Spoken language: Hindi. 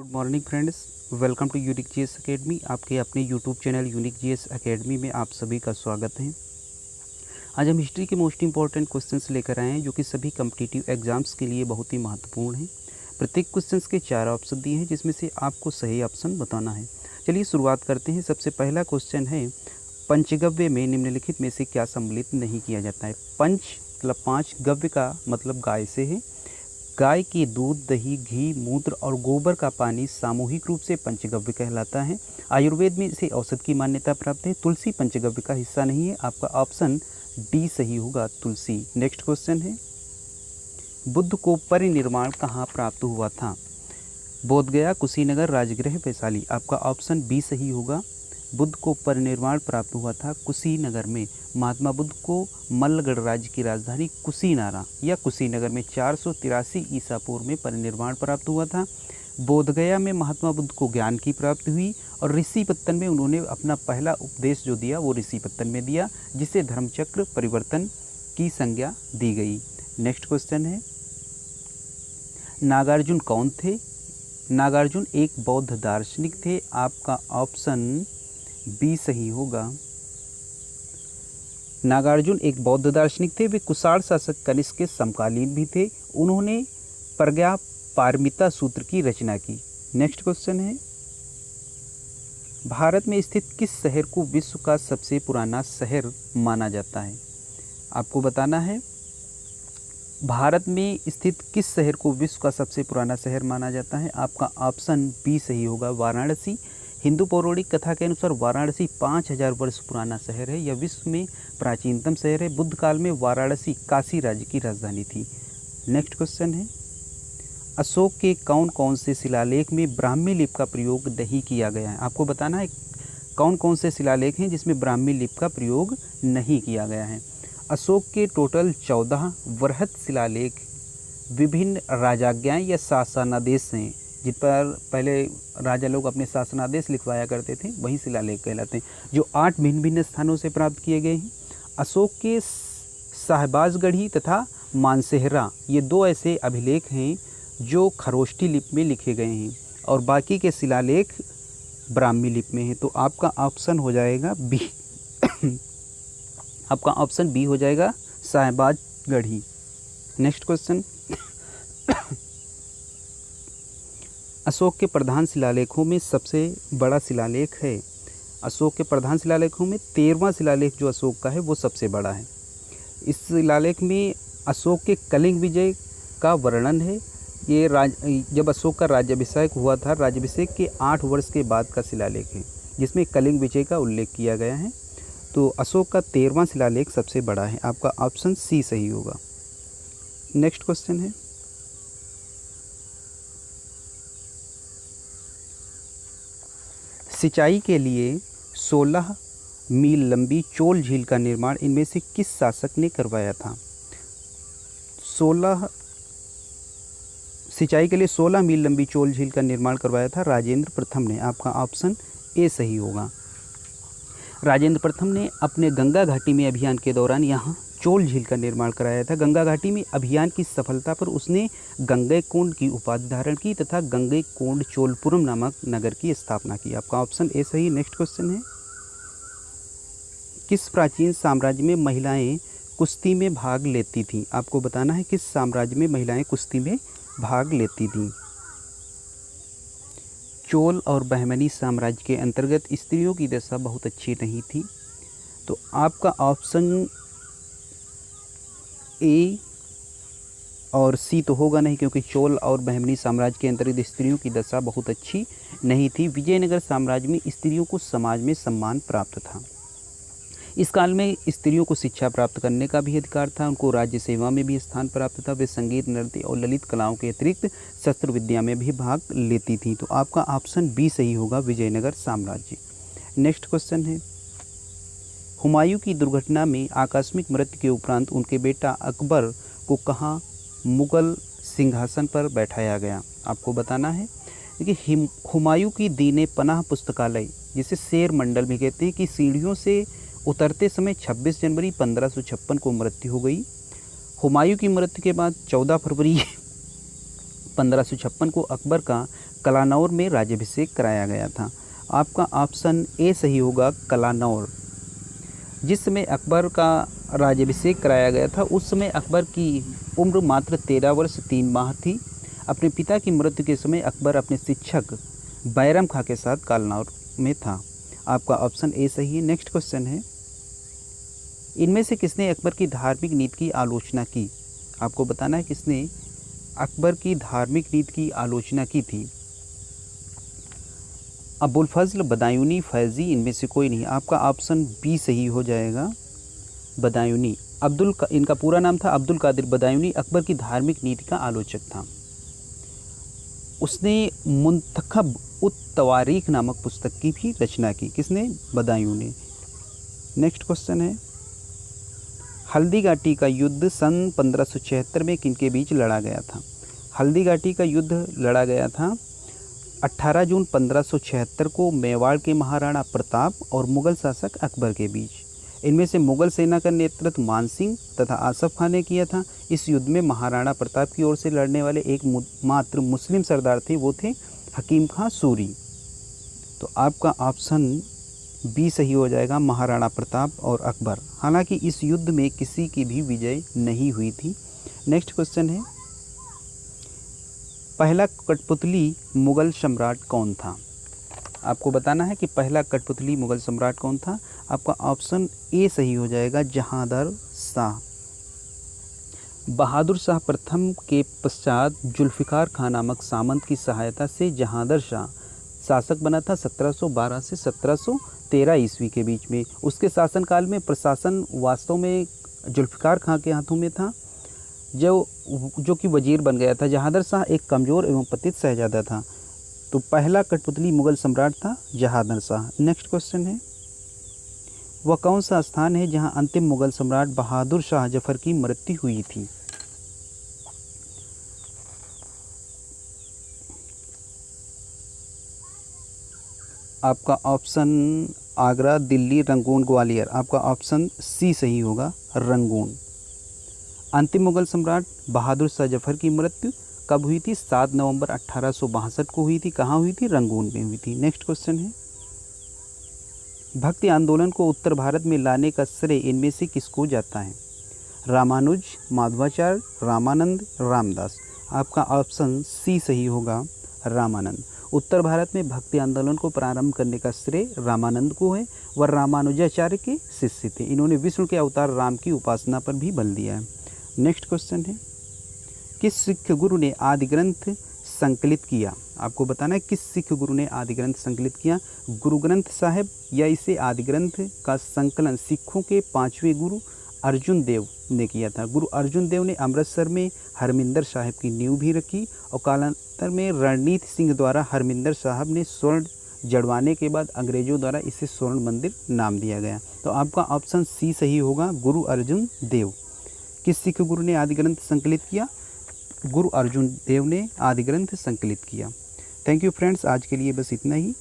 Good morning friends, welcome to unique GS academy. आपके अपने YouTube channel unique GS academy में आप सभी का स्वागत है। आज हम हिस्ट्री के मोस्ट इंपॉर्टेंट क्वेश्चंस लेकर आए हैं जो कि सभी कम्पिटिटिव एग्जाम्स के लिए बहुत ही महत्वपूर्ण हैं। प्रत्येक क्वेश्चंस के 4 ऑप्शन दिए हैं जिसमें से आपको सही ऑप्शन बताना है। चलिए शुरुआत करते हैं। सबसे पहला क्वेश्चन है, पंचगव्य में निम्नलिखित में से क्या सम्मिलित नहीं किया जाता है। पंच मतलब 5, गव्य का मतलब गाय से है। गाय के दूध, दही, घी, मूत्र और गोबर का पानी सामूहिक रूप से पंचगव्य कहलाता है। आयुर्वेद में इसे औषध की मान्यता प्राप्त है। तुलसी पंचगव्य का हिस्सा नहीं है। आपका ऑप्शन डी सही होगा, तुलसी। नेक्स्ट क्वेश्चन है, बुद्ध को परिनिर्वाण कहाँ प्राप्त हुआ था। बोधगया, कुशीनगर, राजगृह, वैशाली। आपका ऑप्शन बी सही होगा। बुद्ध को परिनिर्वाण प्राप्त हुआ था कुशीनगर में। महात्मा बुद्ध को मल्लगढ़ राज्य की राजधानी कुशीनारा या कुशीनगर में 483 ईसा पूर्व में परिनिर्वाण प्राप्त हुआ था। बोधगया में महात्मा बुद्ध को ज्ञान की प्राप्ति हुई और ऋषिपत्तन में उन्होंने अपना पहला उपदेश जो दिया वो ऋषिपत्तन में दिया, जिसे धर्मचक्र परिवर्तन की संज्ञा दी गई। नेक्स्ट क्वेश्चन है, नागार्जुन कौन थे। नागार्जुन एक बौद्ध दार्शनिक थे। आपका ऑप्शन बी सही होगा। नागार्जुन एक बौद्ध दार्शनिक थे। वे कुषाण शासक कनिष्क के समकालीन भी थे। उन्होंने प्रज्ञा पारमिता सूत्र की रचना की। नेक्स्ट क्वेश्चन है, भारत में स्थित किस शहर को विश्व का सबसे पुराना शहर माना जाता है। आपको बताना है भारत में स्थित किस शहर को विश्व का सबसे पुराना शहर माना जाता है। आपका ऑप्शन बी सही होगा, वाराणसी। हिंदू पौराणिक कथा के अनुसार वाराणसी 5000 वर्ष पुराना शहर है। यह विश्व में प्राचीनतम शहर है। बुद्ध काल में वाराणसी काशी राज्य की राजधानी थी। नेक्स्ट क्वेश्चन है, अशोक के कौन कौन से शिलालेख में ब्राह्मी लिपि का प्रयोग नहीं किया गया है। आपको बताना है कौन कौन से शिलालेख हैं जिसमें ब्राह्मी लिपि का प्रयोग नहीं किया गया है। अशोक के टोटल 14 वृहत शिलालेख विभिन्न राजाज्ञाएं या शासनादेश हैं, जिन पर पहले राजा लोग अपने शासनादेश लिखवाया करते थे, वही शिलालेख कहलाते हैं, जो 8 भिन्न भिन्न स्थानों से प्राप्त किए गए हैं। अशोक के शाहबाजगढ़ी तथा मानसेहरा ये 2 ऐसे अभिलेख हैं जो खरोष्ठी लिपि में लिखे गए हैं और बाकी के शिलालेख ब्राह्मी लिपि में हैं। तो आपका ऑप्शन हो जाएगा बी आपका ऑप्शन बी हो जाएगा, शाहबाजगढ़ी। नेक्स्ट क्वेश्चन, अशोक के प्रधान शिलालेखों में सबसे बड़ा शिलालेख है। अशोक के प्रधान शिलालेखों में 13वां शिलालेख जो अशोक का है वो सबसे बड़ा है। इस शिलालेख में अशोक के कलिंग विजय का वर्णन है। ये जब अशोक का राज्याभिषेक हुआ था, राज्याभिषेक के 8 वर्ष के बाद का शिलालेख है जिसमें कलिंग विजय का उल्लेख किया गया है। तो अशोक का 13वां शिलालेख सबसे बड़ा है। आपका ऑप्शन सी सही होगा। नेक्स्ट क्वेश्चन है, सिंचाई के लिए 16 मील लंबी चोल झील का निर्माण इनमें से किस शासक ने करवाया था। सिंचाई के लिए 16 मील लंबी चोल झील का निर्माण करवाया था राजेंद्र प्रथम ने। आपका ऑप्शन ए सही होगा। राजेंद्र प्रथम ने अपने गंगा घाटी में अभियान के दौरान यहाँ चोल झील का निर्माण कराया था। गंगा घाटी में अभियान की सफलता पर उसने गंगैकोंड की उपाधि धारण की तथा गंगैकोंड चोलपुरम नामक नगर की स्थापना की। आपका ऑप्शन ए सही। नेक्स्ट क्वेश्चन है, किस प्राचीन साम्राज्य में महिलाएं कुश्ती में भाग लेती थीं। आपको बताना है किस साम्राज्य में महिलाएं कुश्ती में भाग लेती थीं। चोल और बहमनी साम्राज्य के अंतर्गत स्त्रियों की दशा बहुत अच्छी नहीं थी। तो आपका ऑप्शन ए और सी तो होगा नहीं, क्योंकि चोल और बहमनी साम्राज्य के अंतर्गत स्त्रियों की दशा बहुत अच्छी नहीं थी। विजयनगर साम्राज्य में स्त्रियों को समाज में सम्मान प्राप्त था। इस काल में स्त्रियों को शिक्षा प्राप्त करने का भी अधिकार था। उनको राज्य सेवा में भी स्थान प्राप्त था। वे संगीत, नृत्य और ललित कलाओं के अतिरिक्त शस्त्र विद्या में भी भाग लेती थीं। तो आपका ऑप्शन बी सही होगा, विजयनगर साम्राज्य। नेक्स्ट क्वेश्चन है, हुमायूं की दुर्घटना में आकस्मिक मृत्यु के उपरांत उनके बेटा अकबर को कहाँ मुगल सिंहासन पर बैठाया गया। आपको बताना है। देखिए, हुमायूं की दीने पनाह पुस्तकालय, जिसे शेर मंडल भी कहते हैं, कि सीढ़ियों से उतरते समय 26 जनवरी 1556 को मृत्यु हो गई। हुमायूं की मृत्यु के बाद 14 फरवरी 1556 को अकबर का कलानौर में राज्याभिषेक कराया गया था। आपका ऑप्शन ए सही होगा, कलानौर। जिस समय अकबर का राज्याभिषेक कराया गया था उस समय अकबर की उम्र मात्र 13 वर्ष 3 माह थी। अपने पिता की मृत्यु के समय अकबर अपने शिक्षक बैरम खां के साथ कलानौर में था। आपका ऑप्शन ए सही है। नेक्स्ट क्वेश्चन है, इनमें से किसने अकबर की धार्मिक नीति की आलोचना की? आपको बताना है किसने अकबर की धार्मिक नीति की आलोचना की थी। अबुल फजल, बदायूनी, फैज़ी, इनमें से कोई नहीं। आपका ऑप्शन बी सही हो जाएगा, बदायूनी। इनका पूरा नाम था अब्दुल कादिर बदायूनी। अकबर की धार्मिक नीति का आलोचक था। उसने मुंतखब उत तवारीख नामक पुस्तक की भी रचना की। किसने? बदायूनी। नेक्स्ट क्वेश्चन है, हल्दी घाटी का युद्ध सन 1576 में किनके बीच लड़ा गया था? हल्दी घाटी का युद्ध लड़ा गया था 18 जून 1576 को मेवाड़ के महाराणा प्रताप और मुगल शासक अकबर के बीच। इनमें से मुगल सेना का नेतृत्व मान सिंह तथा आसफ खान ने किया था। इस युद्ध में महाराणा प्रताप की ओर से लड़ने वाले मात्र मुस्लिम सरदार थे, वो थे हकीम खां सूरी। तो आपका ऑप्शन बी सही हो जाएगा, महाराणा प्रताप और अकबर। हालांकि इस युद्ध में किसी की भी विजय नहीं हुई थी। नेक्स्ट क्वेश्चन है, पहला कठपुतली मुगल सम्राट कौन था? आपको बताना है कि पहला कठपुतली मुगल सम्राट कौन था। आपका ऑप्शन ए सही हो जाएगा, जहांदर शाह। बहादुर शाह प्रथम के पश्चात जुल्फ़िकार खान नामक सामंत की सहायता से जहांदर शाह शासक बना था 1712 से 1713 ईस्वी के बीच में। उसके शासनकाल में प्रशासन वास्तव में जुल्फ़िकार खान के हाथों में था, जो कि वजीर बन गया था। जहांदर शाह एक कमज़ोर एवं पतित शहजादा था। तो पहला कठपुतली मुगल सम्राट था जहांदर शाह। नेक्स्ट क्वेश्चन है, वह कौन सा स्थान है जहां अंतिम मुगल सम्राट बहादुर शाह जफर की मृत्यु हुई थी? आपका ऑप्शन आगरा, दिल्ली, रंगून, ग्वालियर। आपका ऑप्शन सी सही होगा, रंगून। अंतिम मुगल सम्राट बहादुर शाह जफर की मृत्यु कब हुई थी? 7 नवंबर 1862 को हुई थी। कहाँ हुई थी? रंगून में हुई थी। नेक्स्ट क्वेश्चन है, भक्ति आंदोलन को उत्तर भारत में लाने का श्रेय इनमें से किसको जाता है? रामानुज, माधवाचार्य, रामानंद, रामदास। आपका ऑप्शन सी सही होगा, रामानंद। उत्तर भारत में भक्ति आंदोलन को प्रारंभ करने का श्रेय रामानंद को है। वह रामानुजाचार्य के शिष्य थे। इन्होंने विष्णु के अवतार राम की उपासना पर भी बल दिया है। नेक्स्ट क्वेश्चन है, किस सिख गुरु ने आदि ग्रंथ संकलित किया? आपको बताना है किस सिख गुरु ने आदि ग्रंथ संकलित किया। गुरु ग्रंथ साहिब या इसे आदि ग्रंथ का संकलन सिखों के 5वें गुरु अर्जुन देव ने किया था। गुरु अर्जुन देव ने अमृतसर में हरमिंदर साहिब की नींव भी रखी और कालांतर में रणनीत सिंह द्वारा हरमिंदर साहिब ने स्वर्ण जड़वाने के बाद अंग्रेजों द्वारा इसे स्वर्ण मंदिर नाम दिया गया। तो आपका ऑप्शन सी सही होगा, गुरु अर्जुन देव। किस सिख गुरु ने आदि ग्रंथ संकलित किया? गुरु अर्जुन देव ने आदि ग्रंथ संकलित किया। थैंक यू फ्रेंड्स, आज के लिए बस इतना ही।